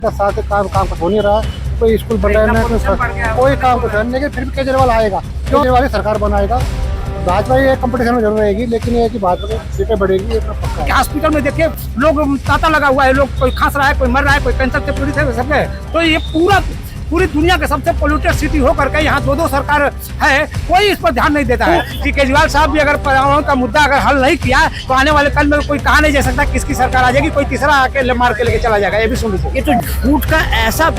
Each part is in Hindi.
10 साल से काम कुछ हो नहीं रहा, कोई स्कूल बन रहा है, कोई काम कुछ है, लेकिन फिर भी केजरीवाल आएगा, केजरीवाल ही सरकार बनाएगा। भाजपा ये कंपटीशन में जरूर रहेगी, लेकिन ये कि भाजपा की सीटें बढ़ेगी, ये तो पक्का है। हॉस्पिटल में देखिए लोग तांता लगा हुआ है, लोग कोई खांस रहा है, कोई मर रहा है, कोई कैंसर से पीड़ित है, सबके। तो ये पूरी दुनिया के सबसे पोल्यूटेड सिटी होकर के यहाँ दो सरकार है, कोई इस पर ध्यान नहीं देता है कि केजरीवाल साहब भी अगर पर्यावरण का मुद्दा अगर हल नहीं किया तो आने वाले कल में कोई कहा नहीं जा सकता किसकी सरकार आ जाएगी, कोई तीसरा आके मार के लेके चला जाएगा। ये भी सुन लीजिए। ये तो झूठ का ऐसा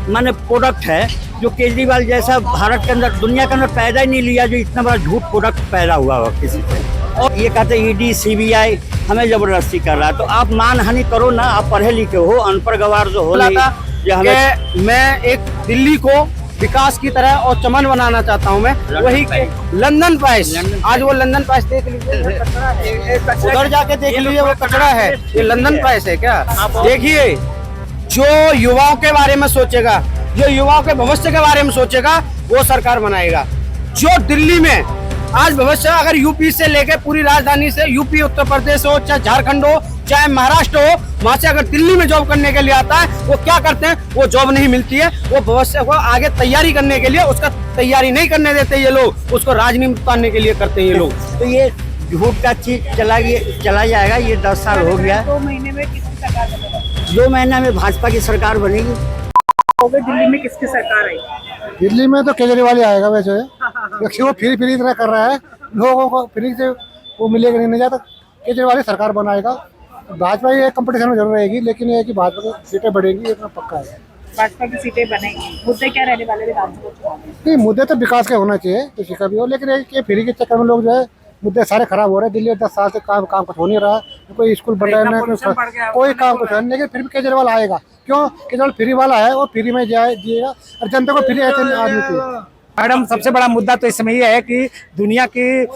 माने प्रोडक्ट है जो केजरीवाल जैसा भारत के अंदर दुनिया के अंदर पैदा ही नहीं लिया, जो इतना बड़ा झूठ प्रोडक्ट पैदा हुआ हो किसी से। और ये कहते ईडी सीबीआई हमें जबरदस्ती कर रहा है, तो आप मानहानि करो ना, आप पढ़े लिखे हो, अनपढ़ गवार जो हो मैं एक दिल्ली को विकास की तरह और चमन बनाना चाहता हूँ। मैं वही लंदन पाइस, आज वो लंदन पाइस देख लीजिए, उधर जाके देख लीजिए, वो कचरा है, ये लंदन पाइस है क्या? देखिए, जो युवाओं के बारे में सोचेगा, जो युवाओं के भविष्य के बारे में सोचेगा, वो सरकार बनाएगा। जो दिल्ली में आज भविष्य अगर यूपी से लेके पूरी राजधानी से, यूपी उत्तर प्रदेश हो, चाहे झारखंड हो, चाहे महाराष्ट्र हो, वहां से अगर दिल्ली में जॉब करने के लिए आता है, वो क्या करते हैं? वो जॉब नहीं मिलती है, वो भविष्य को आगे तैयारी करने के लिए उसका तैयारी नहीं करने देते ये लोग, उसको राजनीति उतारने के लिए करते हैं ये लोग। तो ये झूठ का चीज चला जाएगा। ये 10 साल हो गया। 2 महीने में किसकी सरकार बनेगा? 2 महीना में भाजपा की सरकार बनेगी। दिल्ली में किसकी सरकार आई? दिल्ली में तो केजरीवाल ही आएगा वैसे, क्योंकि वो फ्री इतना कर रहा है, लोगों को फ्री से वो मिलेगा नहीं जाता, केजरीवाल ही सरकार बनाएगा। भाजपा ये कंपटीशन में जरूर रहेगी, लेकिन ये कि भाजपा की सीटें बढ़ेंगी, ये तो पक्का है। भाजपा की सीटें बनेगी। मुद्दे क्या रहने वाले विधानसभा चुनाव में? नहीं, मुद्दे तो विकास के होना चाहिए, किसी का भी हो, लेकिन ये फ्री के चक्कर में लोग जो है मुद्दे सारे खराब हो रहे हैं। दिल्ली में 10 साल से काम कुछ हो नहीं रहा, कोई स्कूल बन रहा है, कोई काम कुछ है, लेकिन फिर भी केजरीवाल आएगा। क्यों? केजरीवाल फ्री वाला है, वो फ्री में दिएगा और जनता को फ्री ऐसे आदमी को। मैडम, सबसे बड़ा मुद्दा तो इस समय ये है कि दुनिया की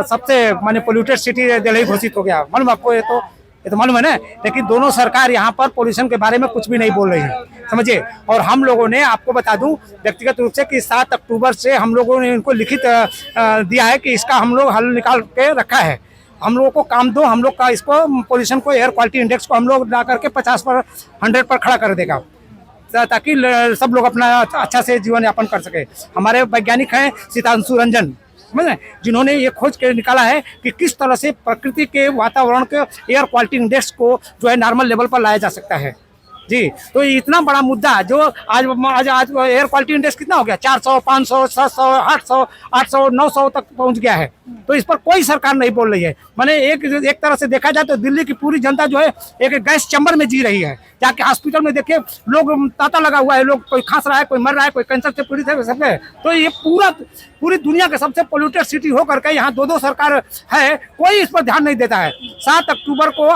सबसे माने पोल्यूटेड सिटी दिल्ली घोषित हो गया। मालूम आपको? ये तो मालूम है ना। लेकिन दोनों सरकार यहाँ पर पोल्यूशन के बारे में कुछ भी नहीं बोल रही है, समझिए। और हम लोगों ने, आपको बता दूं व्यक्तिगत रूप से कि 7 अक्टूबर से हम लोगों ने इनको लिखित दिया है कि इसका हम लोग हल निकाल के रखा है। हम लोगों को काम दो, हम लोग का इसको पोल्यूशन को, एयर क्वालिटी इंडेक्स को हम लोग ला करके 50 पर 100 पर खड़ा कर देगा, ताकि सब लोग अपना अच्छा से जीवन यापन कर सके। हमारे वैज्ञानिक हैं सीतांशु रंजन, जिन्होंने ये खोज के निकाला है कि किस तरह से प्रकृति के वातावरण के एयर क्वालिटी इंडेक्स को जो है नॉर्मल लेवल पर लाया जा सकता है। जी, तो इतना बड़ा मुद्दा जो आज एयर क्वालिटी इंडेक्स कितना हो गया? 400, 500, 700, 800, 800, 900 तक पहुंच गया है। तो इस पर कोई सरकार नहीं बोल रही है। माने एक तरह से देखा जाए तो दिल्ली की पूरी जनता जो है एक गैस चैम्बर में जी रही है। जाके हॉस्पिटल में देखिए लोग तांता लगा हुआ है, लोग कोई खांस रहा है, कोई मर रहा है, कोई कैंसर से पीड़ित है, सबके। तो ये पूरी दुनिया के सबसे पोल्यूटेड सिटी होकर के यहाँ दो सरकार है, कोई इस पर ध्यान नहीं देता है। 7 अक्टूबर को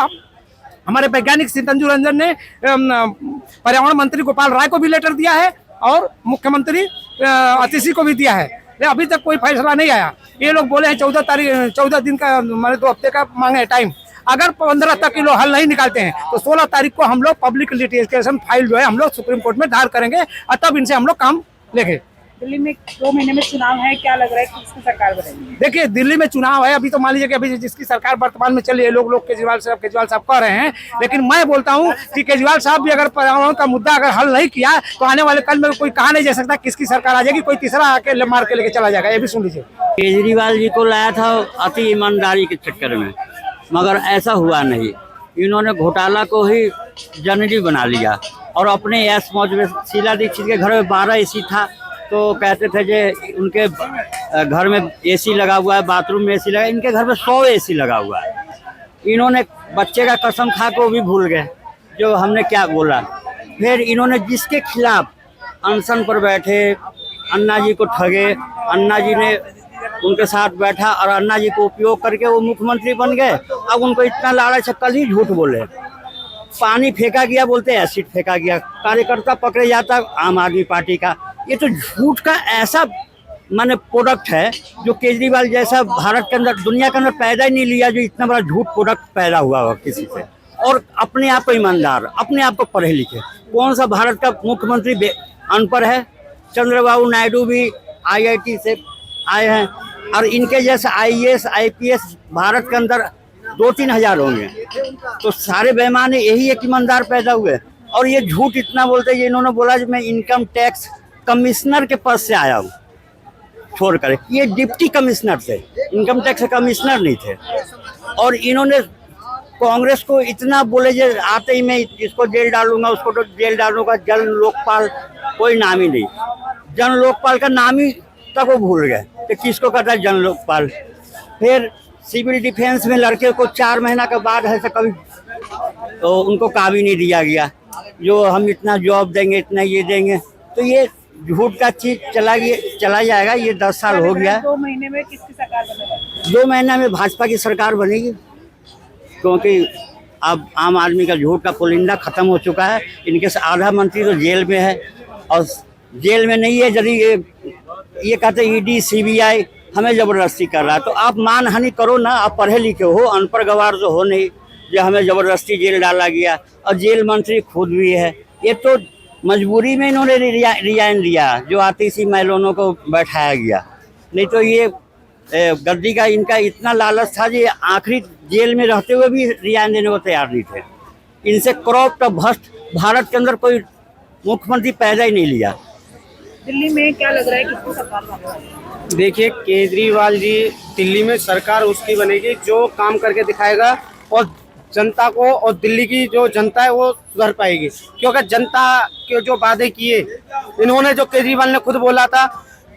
हमारे वैज्ञानिक सीतांशु रंजन ने पर्यावरण मंत्री गोपाल राय को भी लेटर दिया है और मुख्यमंत्री आतिशी को भी दिया है। अभी तक कोई फैसला नहीं आया। ये लोग बोले हैं 14 दिन का, माने 2 हफ्ते का मांगे टाइम। अगर 15 तक ये लोग हल नहीं निकालते हैं तो 16 तारीख को हम लोग पब्लिक लिटिगेशन फाइल जो है हम लोग सुप्रीम कोर्ट में दायर करेंगे और तब इनसे हम लोग काम लेंगे। दिल्ली में 2 महीने में चुनाव है, क्या लग रहा है कि किसकी सरकार बनेगी? देखिए, दिल्ली में चुनाव है, अभी तो मान लीजिए कि अभी जिसकी सरकार वर्तमान में चली है, लोग केजरीवाल साहब कह रहे हैं, लेकिन मैं बोलता हूं कि केजरीवाल साहब भी अगर पर्यावरण का मुद्दा अगर हल नहीं किया तो आने वाले कल में कोई कहा नहीं जा सकता किसकी सरकार आ जाएगी, कोई तीसरा आके मार के लेके चला जाएगा। ये भी सुन लीजिए। केजरीवाल जी को लाया था अति ईमानदारी के चक्कर में, मगर ऐसा हुआ नहीं। इन्होंने घोटाला को ही जनरी बना लिया और अपने ऐश मौज में। शीला दीक्षित के घर में 12 AC था, तो कहते थे कि उनके घर में AC लगा हुआ है, बाथरूम में AC लगा, इनके घर में 100 AC लगा हुआ है। इन्होंने बच्चे का कसम खा को भी भूल गए जो हमने क्या बोला। फिर इन्होंने जिसके खिलाफ अनशन पर बैठे, अन्ना जी को ठगे, अन्ना जी ने उनके साथ बैठा और अन्ना जी को उपयोग करके वो मुख्यमंत्री बन गए। अब उनको इतना लालच है, कल ही झूठ बोले, पानी फेंका गया बोलते एसिड फेंका गया, कार्यकर्ता पकड़े जाता आम आदमी पार्टी का। ये तो झूठ का ऐसा माने प्रोडक्ट है जो केजरीवाल जैसा भारत के अंदर दुनिया के अंदर पैदा ही नहीं लिया, जो इतना बड़ा झूठ प्रोडक्ट पैदा हुआ हो किसी से। और अपने आप को ईमानदार, अपने आप को पढ़े लिखे। कौन सा भारत का मुख्यमंत्री अनपढ़ है? चंद्रबाबू नायडू भी IIT से आए हैं और इनके जैसे IAS IPS भारत के अंदर 2-3 हजार होंगे। तो सारे बेईमान यही एक ईमानदार पैदा हुए। और ये झूठ इतना बोलते हैं, इन्होंने बोला कि मैं इनकम टैक्स कमिश्नर के पद से आया हूँ छोड़ कर। ये डिप्टी कमिश्नर थे, इनकम टैक्स कमिश्नर नहीं थे। और इन्होंने कांग्रेस को इतना बोले जे आते ही मैं इसको जेल डालूंगा, उसको तो जेल डालूंगा। जन लोकपाल कोई नाम ही नहीं, जन लोकपाल का नाम ही तक वो भूल गए कि किसको कहता है जन लोकपाल। फिर सिविल डिफेंस में लड़के को 4 महीना के बाद है तो कभी तो उनको काबी नहीं दिया गया, जो हम इतना जॉब देंगे, इतना ये देंगे। तो ये झूठ का चीज चला जाएगा। ये 10 साल हो गया। 2 महीने में किसकी सरकार बनेगी? 2 महीना में भाजपा की सरकार बनेगी, क्योंकि अब आम आदमी का झूठ का पुलिंदा खत्म हो चुका है। इनके से आधा मंत्री तो जेल में है, और जेल में नहीं है। यदि ये कहते ईडी सीबीआई हमें जबरदस्ती कर रहा है, तो आप मानहानि करो ना। आप पढ़े लिखे हो, अनपढ़ गवार तो हो नहीं जो हमें जबरदस्ती जेल डाला गया। और जेल मंत्री खुद भी है। ये तो मजबूरी में इन्होंने रिजाइन दिया, जो आतिशी महलों को बैठाया गया। नहीं तो ये गद्दी का इनका इतना लालच था कि आखिरी जेल में रहते हुए भी रिजाइन देने को तैयार नहीं थे। इनसे करप्ट भ्रष्ट भारत के अंदर कोई मुख्यमंत्री पैदा ही नहीं लिया। दिल्ली में क्या लग रहा है किसकी सरकार बनेगी? देखिए, केजरीवाल जी दिल्ली में सरकार उसकी बनेगी जो काम करके दिखाएगा, और जनता को और दिल्ली की जो जनता है वो सुधर पाएगी। क्योंकि जनता के जो वादे किए इन्होंने, जो केजरीवाल ने खुद बोला था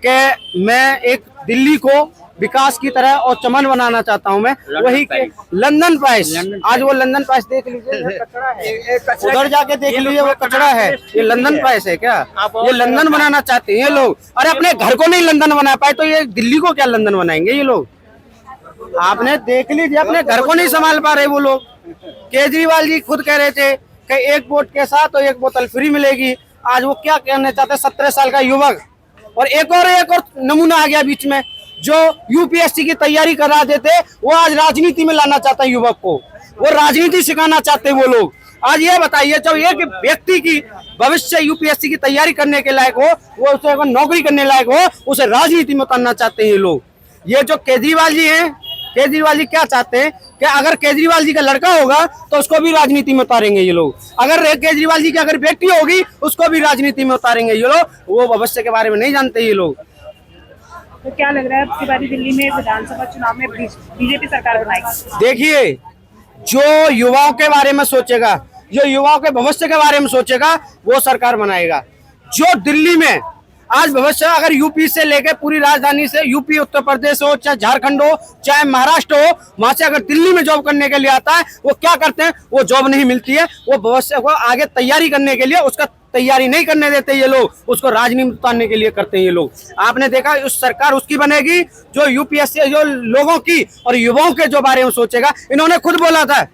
कि मैं एक दिल्ली को विकास की तरह और चमन बनाना चाहता हूं मैं, वही के लंदन पैस। आज वो लंदन पैस देख लीजिए, कचरा है। उधर जाके देख लीजिए, वो कचरा है। ये लंदन पैस है क्या? ये लंदन बनाना चाहते हैं ये लोग। अरे अपने घर को नहीं लंदन बना पाए तो ये दिल्ली को क्या लंदन बनाएंगे ये लोग? आपने देख लीजिए, अपने घर को नहीं संभाल पा रहे वो लोग। केजरीवाल जी खुद कह रहे थे कि 1 वोट के साथ तो 1 बोतल फ्री मिलेगी। आज वो क्या कहना चाहते हैं? 17 साल का युवक, और एक और नमूना आ गया बीच में, जो यूपीएससी की तैयारी करा देते वो आज राजनीति में लाना चाहता है युवक को। वो राजनीति सिखाना चाहते हैं वो लोग। आज ये बताइए, जब एक व्यक्ति की भविष्य यूपीएससी की तैयारी करने के लायक हो, वो उसे अगर नौकरी करने लायक हो, उसे राजनीति में उतारना चाहते हैं ये लोग। ये जो केजरीवाल जी हैं, केजरीवाल जी क्या चाहते हैं कि अगर केजरीवाल जी का लड़का होगा तो उसको भी राजनीति में उतारेंगे ये लोग। अगर केजरीवाल जी की अगर बेटी होगी उसको भी राजनीति में उतारेंगे ये लोग। वो भविष्य के बारे में नहीं जानते ये लोग। तो क्या लग रहा है अब की बारी दिल्ली में विधानसभा चुनाव में बीजेपी सरकार बनाएगी? देखिए, जो युवाओं के बारे में सोचेगा, जो युवाओं के भविष्य के बारे में सोचेगा, वो सरकार बनाएगा। जो दिल्ली में आज भविष्य, अगर यूपी से लेकर पूरी राजधानी से, यूपी उत्तर प्रदेश हो, चाहे झारखंड हो, चाहे महाराष्ट्र हो, वहां से अगर दिल्ली में जॉब करने के लिए आता है, वो क्या करते हैं? वो जॉब नहीं मिलती है। वो भविष्य को आगे तैयारी करने के लिए उसका तैयारी नहीं करने देते ये लोग, उसको राजनीति में उतारने के लिए करते हैं ये लोग। आपने देखा, उस सरकार उसकी बनेगी जो यूपीएससी, जो लोगों की और युवाओं के जो बारे में सोचेगा। इन्होंने खुद बोला था,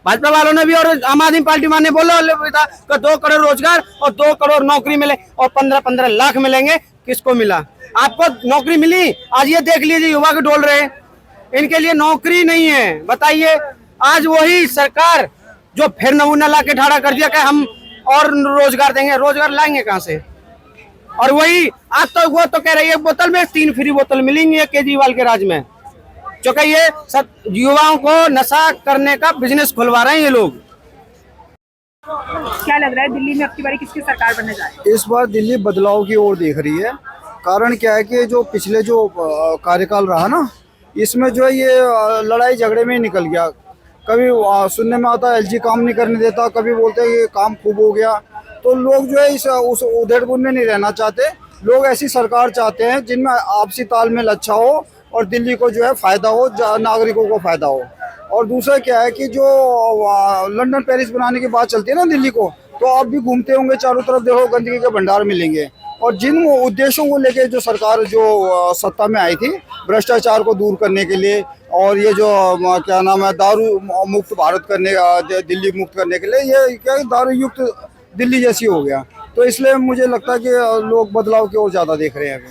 भाजपा वालों ने भी और आम आदमी पार्टी ने बोला था कि 2 करोड़ रोजगार और 2 करोड़ नौकरी मिले और 15-15 लाख मिलेंगे। किसको मिला? आपको नौकरी मिली? आज ये देख लीजिए, युवा के डोल रहे, इनके लिए नौकरी नहीं है। बताइए, आज वही सरकार जो फिर नमूना ला के ठाड़ा कर दिया कि हम और रोजगार देंगे। रोजगार लाएंगे कहाँ से? और वही आज तो वो तो कह रही है 1 बोतल में 3 फ्री बोतल मिलेंगी केजरीवाल के राज में। क्योंकि ये सब युवाओं को नशा करने का बिजनेस खुलवा रहे हैं ये लोग। क्या लग रहा है दिल्ली में अब की बारी किसकी सरकार बनने जा रही है? इस बार दिल्ली बदलाव की ओर देख रही है। कारण क्या है कि जो पिछले जो कार्यकाल रहा ना, इसमें जो है ये लड़ाई झगड़े में ही निकल गया। कभी सुनने में आता है एलजी काम नहीं करने देता, कभी बोलते हैं ये काम खूब हो गया। तो लोग जो है उस उधेड़-बुन में नहीं रहना चाहते। लोग ऐसी सरकार चाहते हैं जिनमें आपसी तालमेल अच्छा हो और दिल्ली को जो है फ़ायदा हो, नागरिकों को फ़ायदा हो। और दूसरा क्या है कि जो लंदन पेरिस बनाने की बात चलती है ना दिल्ली को, तो आप भी घूमते होंगे चारों तरफ, देखो गंदगी के भंडार मिलेंगे। और जिन उद्देश्यों को लेके जो सरकार जो सत्ता में आई थी, भ्रष्टाचार को दूर करने के लिए, और ये जो क्या नाम है, दारू मुक्त भारत करने, दिल्ली मुक्त करने के लिए, ये क्या दारू युक्त दिल्ली जैसी हो गया। तो इसलिए मुझे लगता है कि लोग बदलाव की ओर ज़्यादा देख रहे हैं अभी।